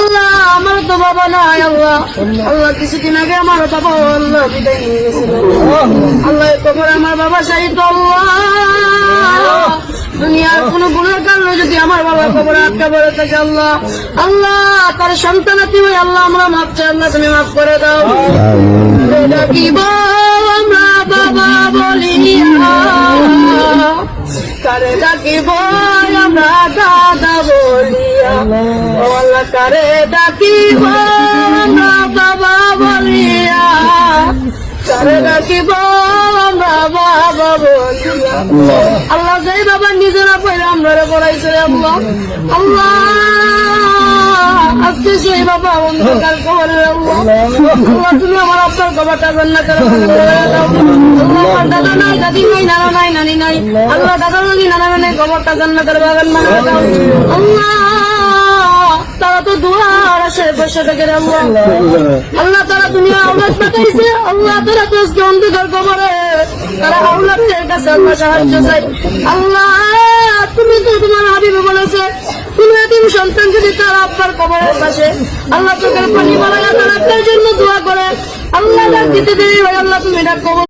আল্লাহ আমার তো বাবা নাই আল্লাহ, আল্লাহ কিছুদিন আগে আমার বাবা আল্লাহ বিদায় নিয়ে গেছিল আল্লাহ, কবর আমার বাবা শাহিদ আল্লাহ, দুনিয়ার কোন গুণের কারণে যদি আমার বাবা কবরে আটকা পড়ে থাকে আল্লাহ, আল্লাহ তার সন্তানাতি হয়ে আল্লাহ আমরা মাফ চাই, আল্লাহ তুমি মাফ করে দাও। ডাকিব আমরা বাবা বলিয়া, কারে ডাকিব আমরা দাদা বলিয়া, ও আল্লাহ কারে ডাকিব আমরা বাবা বলিয়া, কারে ডাকিব আমরা বাবা বলিয়া। আল্লাহ যেই বাবা নিজেরা পড়ে আমরা পড়াইছে আল্লাহ, আল্লাহ আজকে সেই বাবা অন্ধকার কবরে আল্লাহ, আল্লাহ তুমি আমার আপনার কবরটা জান্নাতের আল্লাহ, দাদা নাই দাদি নাই নানা নাই নানি নাই আল্লাহ, দাদা নানি নানা নাই কবরটা জান্নাতের বাগান বানায় দাও আল্লাহ। তারা তো দুয়ার আসে বসে থাকে আল্লাহ, আল্লাহ তারা দুনিয়া আওলাদ পাঠাইছে আল্লাহ, তারা তো আজকে অন্ধকার কবরে, তারা আওলাদের কাছে আল্লাহ সাহায্য চাই আল্লাহ। তুমি তো তোমার হাবিবে বলেছে তুমি এতিম সন্তান যদি তার আব্বার কবরের পাশে আল্লাহ চোখের পানি বানায় তার আপনার জন্য দোয়া করে আল্লাহ ডাক দিতে দেরি হয় আল্লাহ তুমি ডাক কবর